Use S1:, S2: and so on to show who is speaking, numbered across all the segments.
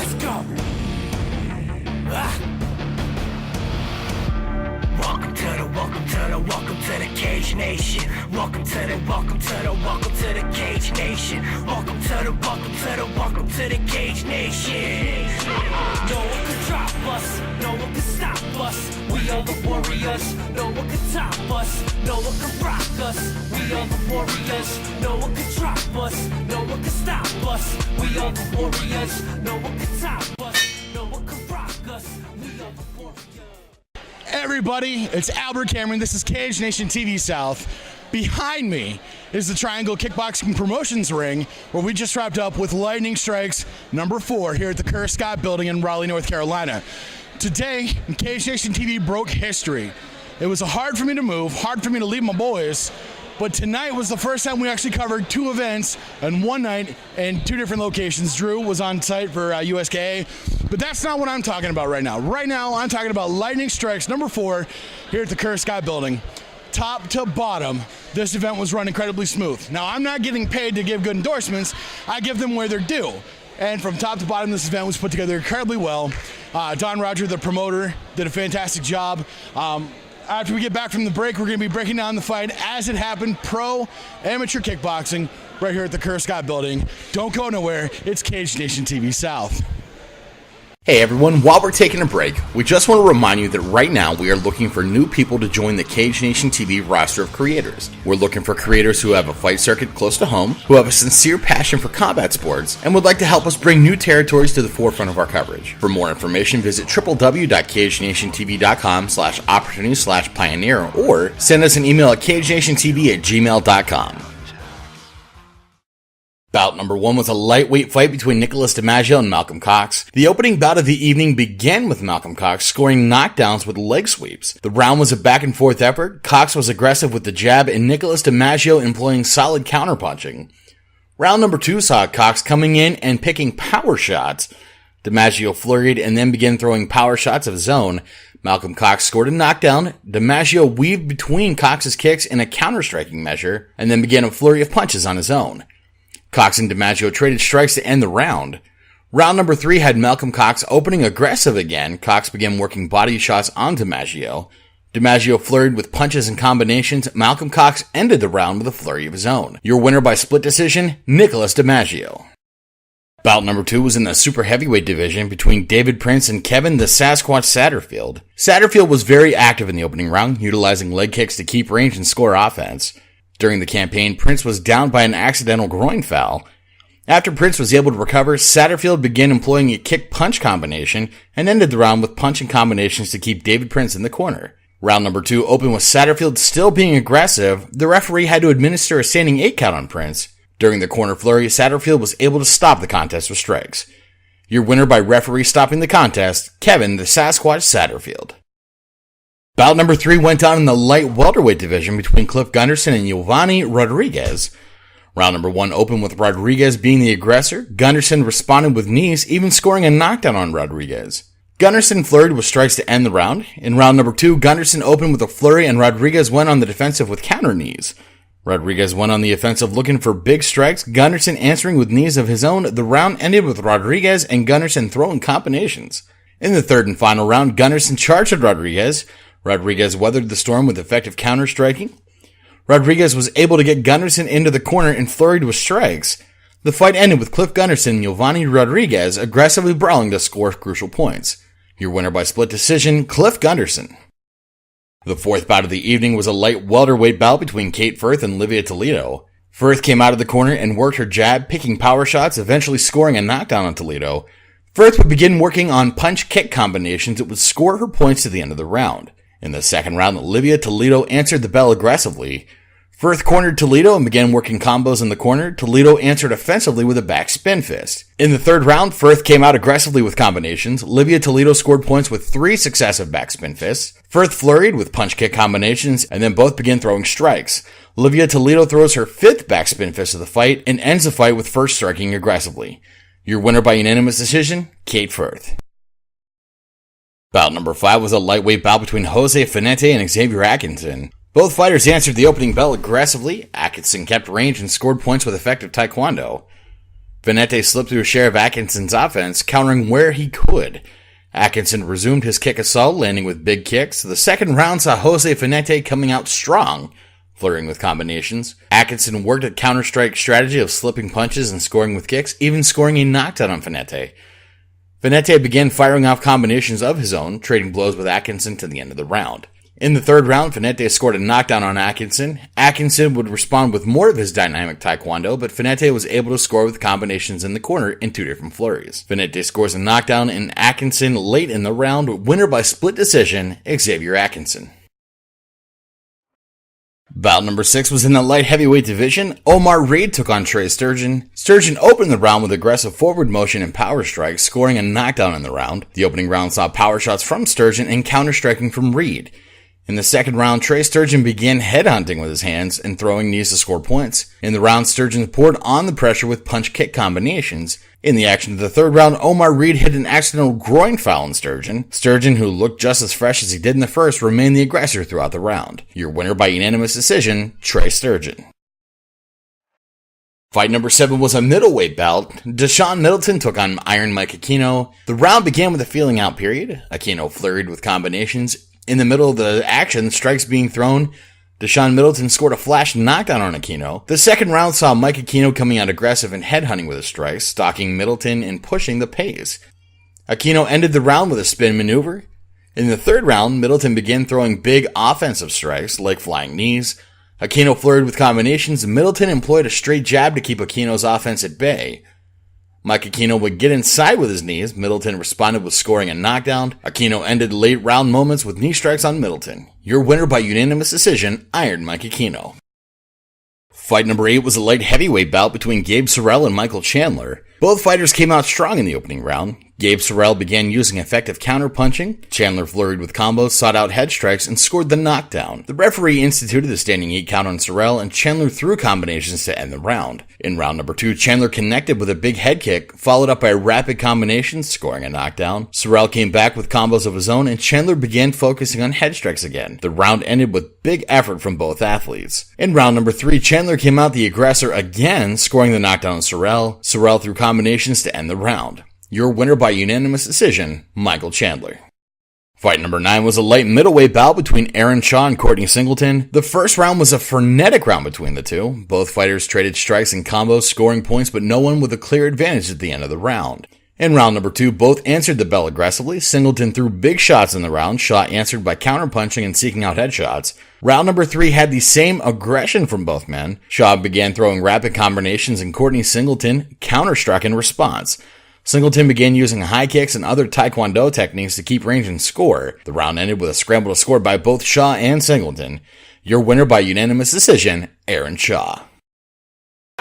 S1: let's go. Welcome to the Cage Nation. Welcome to the Cage Nation. Welcome to the Cage Nation. No one can drop us, no one can stop us. We are the warriors, no one can top us, no one can rock us. We are the warriors, no one can drop us, no one can stop us. We are the warriors, no one can top us, no one can rock us. We are the warriors.
S2: Everybody, it's Albert Cameron. This is Cage Nation TV South. Behind me is the Triangle Kickboxing Promotions Ring, where we just wrapped up with Lightning Strikes number 4 here at the Kerr Scott Building in Raleigh, North Carolina. Today, Cage Nation TV broke history. It was hard for me to move, hard for me to leave my boys, but tonight was the first time we actually covered 2 events in one night in 2 different locations. Drew was on site for USKA, but that's not what I'm talking about right now. Right now, I'm talking about Lightning Strikes number 4 here at the Kerr Scott Building. Top to bottom, this event was run incredibly smooth. Now, I'm not getting paid to give good endorsements. I give them where they're due. And from top to bottom, this event was put together incredibly well. Don Roger, the promoter, did a fantastic job. After we get back from the break, we're going to be breaking down the fight as it happened, pro amateur kickboxing, right here at the Kerr Scott Building. Don't go nowhere. It's Cage Nation TV South.
S3: Hey everyone, while we're taking a break, we just want to remind you that right now we are looking for new people to join the Cage Nation TV roster of creators. We're looking for creators who have a fight circuit close to home, who have a sincere passion for combat sports, and would like to help us bring new territories to the forefront of our coverage. For more information, visit www.cagenationtv.com/opportunity/pioneer or send us an email at cagenationtv@gmail.com. Bout number 1 was a lightweight fight between Nicholas DiMaggio and Malcolm Cox. The opening bout of the evening began with Malcolm Cox scoring knockdowns with leg sweeps. The round was a back and forth effort. Cox was aggressive with the jab and Nicholas DiMaggio employing solid counterpunching. Round number 2 saw Cox coming in and picking power shots. DiMaggio flurried and then began throwing power shots of his own. Malcolm Cox scored a knockdown. DiMaggio weaved between Cox's kicks in a counter-striking measure and then began a flurry of punches on his own. Cox and DiMaggio traded strikes to end the round. Round number 3 had Malcolm Cox opening aggressive again. Cox began working body shots on DiMaggio. DiMaggio flurried with punches and combinations. Malcolm Cox ended the round with a flurry of his own. Your winner by split decision, Nicholas DiMaggio. Bout number 2 was in the super heavyweight division between David Prince and Kevin the Sasquatch Satterfield. Satterfield was very active in the opening round, utilizing leg kicks to keep range and score offense. During the campaign, Prince was down by an accidental groin foul. After Prince was able to recover, Satterfield began employing a kick-punch combination and ended the round with punching combinations to keep David Prince in the corner. Round number 2 opened with Satterfield still being aggressive. The referee had to administer a standing 8 count on Prince. During the corner flurry, Satterfield was able to stop the contest with strikes. Your winner by referee stopping the contest, Kevin the Sasquatch Satterfield. Bout number 3 went on in the light welterweight division between Cliff Gunderson and Yovani Rodriguez. Round number 1 opened with Rodriguez being the aggressor. Gunderson responded with knees, even scoring a knockdown on Rodriguez. Gunderson flurried with strikes to end the round. In round number 2, Gunderson opened with a flurry and Rodriguez went on the defensive with counter knees. Rodriguez went on the offensive looking for big strikes, Gunderson answering with knees of his own. The round ended with Rodriguez and Gunderson throwing combinations. In the third and final round, Gunderson charged at Rodriguez. Rodriguez weathered the storm with effective counter-striking. Rodriguez was able to get Gunderson into the corner and flurried with strikes. The fight ended with Cliff Gunderson and Yovani Rodriguez aggressively brawling to score crucial points. Your winner by split decision, Cliff Gunderson. The fourth bout of the evening was a light welterweight bout between Kate Firth and Livia Toledo. Firth came out of the corner and worked her jab, picking power shots, eventually scoring a knockdown on Toledo. Firth would begin working on punch-kick combinations that would score her points to the end of the round. In the second round, Livia Toledo answered the bell aggressively. Firth cornered Toledo and began working combos in the corner. Toledo answered offensively with a back spin fist. In the third round, Firth came out aggressively with combinations. Livia Toledo scored points with 3 successive back spin fists. Firth flurried with punch-kick combinations, and then both began throwing strikes. Livia Toledo throws her 5th back spin fist of the fight and ends the fight with Firth striking aggressively. Your winner by unanimous decision, Kate Firth. Bout number 5 was a lightweight bout between Jose Finetti and Xavier Atkinson. Both fighters answered the opening bell aggressively. Atkinson kept range and scored points with effective taekwondo. Finetti slipped through a share of Atkinson's offense, countering where he could. Atkinson resumed his kick assault, landing with big kicks. The second round saw Jose Finetti coming out strong, flirting with combinations. Atkinson worked a counter-strike strategy of slipping punches and scoring with kicks, even scoring a knockdown on Finetti. Finetti began firing off combinations of his own, trading blows with Atkinson to the end of the round. In the third round, Finetti scored a knockdown on Atkinson. Atkinson would respond with more of his dynamic taekwondo, but Finetti was able to score with combinations in the corner in two different flurries. Finetti scores a knockdown in Atkinson late in the round, winner by split decision, Xavier Atkinson. Bout number 6 was in the light heavyweight division. Omar Reed took on Trey Sturgeon. Sturgeon opened the round with aggressive forward motion and power strikes, scoring a knockdown in the round. The opening round saw power shots from Sturgeon and counter-striking from Reed. In the second round, Trey Sturgeon began headhunting with his hands and throwing knees to score points. In the round, Sturgeon poured on the pressure with punch-kick combinations. In the action of the third round, Omar Reed hit an accidental groin foul on Sturgeon. Sturgeon, who looked just as fresh as he did in the first, remained the aggressor throughout the round. Your winner by unanimous decision, Trey Sturgeon. Fight number 7 was a middleweight bout. Shawn Middleton took on Iron Mike Aquino. The round began with a feeling out period. Aquino flurried with combinations. In the middle of the action, strikes being thrown, Shawn Middleton scored a flash knockdown on Aquino. The second round saw Mike Aquino coming out aggressive and headhunting with his strikes, stalking Middleton and pushing the pace. Aquino ended the round with a spin maneuver. In the third round, Middleton began throwing big offensive strikes, like flying knees. Aquino flurried with combinations, and Middleton employed a straight jab to keep Aquino's offense at bay. Mike Aquino would get inside with his knees. Middleton responded with scoring a knockdown. Aquino ended late round moments with knee strikes on Middleton. Your winner by unanimous decision, Iron Mike Aquino. Fight number 8 was a light heavyweight bout between Gabe Sorrell and Michael Chandler. Both fighters came out strong in the opening round. Gabe Sorrell began using effective counter-punching. Chandler flurried with combos, sought out head strikes, and scored the knockdown. The referee instituted the standing 8 count on Sorrell, and Chandler threw combinations to end the round. In round number 2, Chandler connected with a big head kick, followed up by rapid combinations, scoring a knockdown. Sorrell came back with combos of his own, and Chandler began focusing on head strikes again. The round ended with big effort from both athletes. In round number 3, Chandler came out the aggressor again, scoring the knockdown on Sorrell. Sorrell threw combinations to end the round. Your winner by unanimous decision, Michael Chandler. Fight number 9 was a light middleweight bout between Aaron Shaw and Courtney Singleton. The first round was a frenetic round between the two. Both fighters traded strikes and combos, scoring points, but no one with a clear advantage at the end of the round. In round number 2, both answered the bell aggressively. Singleton threw big shots in the round. Shaw answered by counterpunching and seeking out headshots. Round number 3 had the same aggression from both men. Shaw began throwing rapid combinations and Courtney Singleton counter-struck in response. Singleton began using high kicks and other taekwondo techniques to keep range and score. The round ended with a scramble to score by both Shaw and Singleton. Your winner by unanimous decision, Aaron Shaw.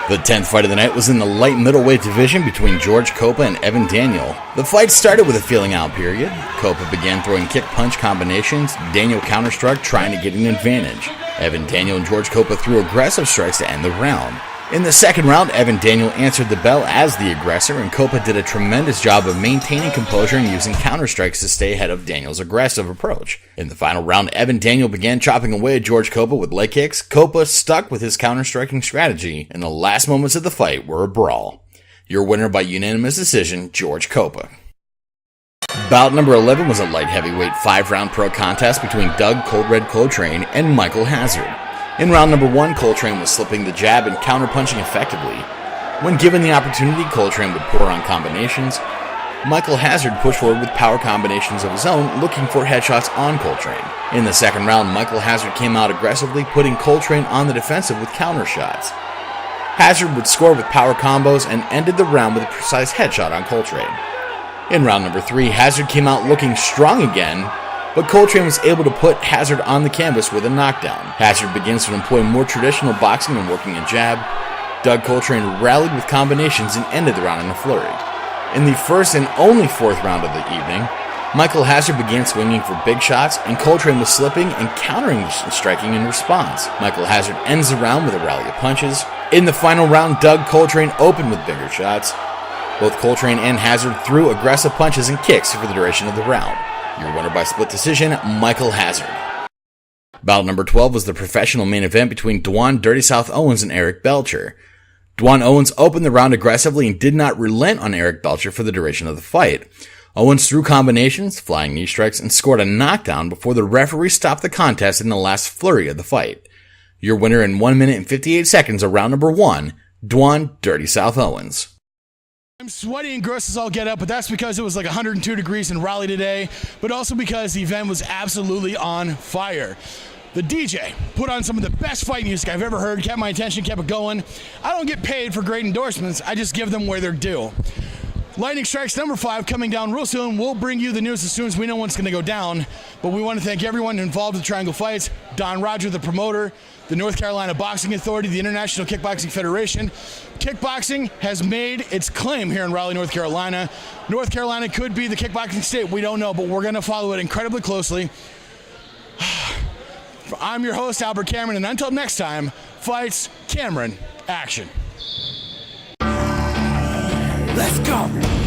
S3: The 10th fight of the night was in the light middleweight division between George Koba and Evan Daniel. The fight started with a feeling out period. Koba began throwing kick-punch combinations. Daniel counterstruck, trying to get an advantage. Evan Daniel and George Koba threw aggressive strikes to end the round. In the second round, Evan Daniel answered the bell as the aggressor, and Koba did a tremendous job of maintaining composure and using counter-strikes to stay ahead of Daniel's aggressive approach. In the final round, Evan Daniel began chopping away at George Koba with leg kicks. Koba stuck with his counter-striking strategy, and the last moments of the fight were a brawl. Your winner by unanimous decision, George Koba. Bout number 11 was a light heavyweight 5-round pro contest between Doug Cold Red Coltrane and Michael Hazard. In round number 1, Coltrane was slipping the jab and counterpunching effectively. When given the opportunity, Coltrane would pour on combinations. Michael Hazard pushed forward with power combinations of his own, looking for headshots on Coltrane. In the second round, Michael Hazard came out aggressively, putting Coltrane on the defensive with counter shots. Hazard would score with power combos and ended the round with a precise headshot on Coltrane. In round number 3, Hazard came out looking strong again, but Coltrane was able to put Hazard on the canvas with a knockdown. Hazard begins to employ more traditional boxing and working a jab. Doug Coltrane rallied with combinations and ended the round in a flurry. In the first and only 4th round of the evening, Michael Hazard began swinging for big shots, and Coltrane was slipping and countering and striking in response. Michael Hazard ends the round with a rally of punches. In the final round, Doug Coltrane opened with bigger shots. Both Coltrane and Hazard threw aggressive punches and kicks for the duration of the round. Your winner by split decision, Michael Hazard. Bout number 12 was the professional main event between Dwan Dirty South Owens and Eric Belcher. Dwan Owens opened the round aggressively and did not relent on Eric Belcher for the duration of the fight. Owens threw combinations, flying knee strikes, and scored a knockdown before the referee stopped the contest in the last flurry of the fight. Your winner in 1 minute and 58 seconds of round number 1, Dwan Dirty South Owens.
S2: I'm sweaty and gross as all get up, but that's because it was like 102 degrees in Raleigh today, but also because the event was absolutely on fire. The DJ put on some of the best fight music I've ever heard, kept my attention, kept it going. I don't get paid for great endorsements, I just give them where they're due. Lightning Strikes number 5 coming down real soon. We'll bring you the news as soon as we know when it's going to go down. But we want to thank everyone involved with Triangle Fights, Don Roger, the promoter, the North Carolina Boxing Authority, the International Kickboxing Federation. Kickboxing has made its claim here in Raleigh, North Carolina. North Carolina could be the kickboxing state. We don't know, but we're going to follow it incredibly closely. I'm your host, Albert Cameron, and until next time, Fights Cameron, action.
S1: Let's go.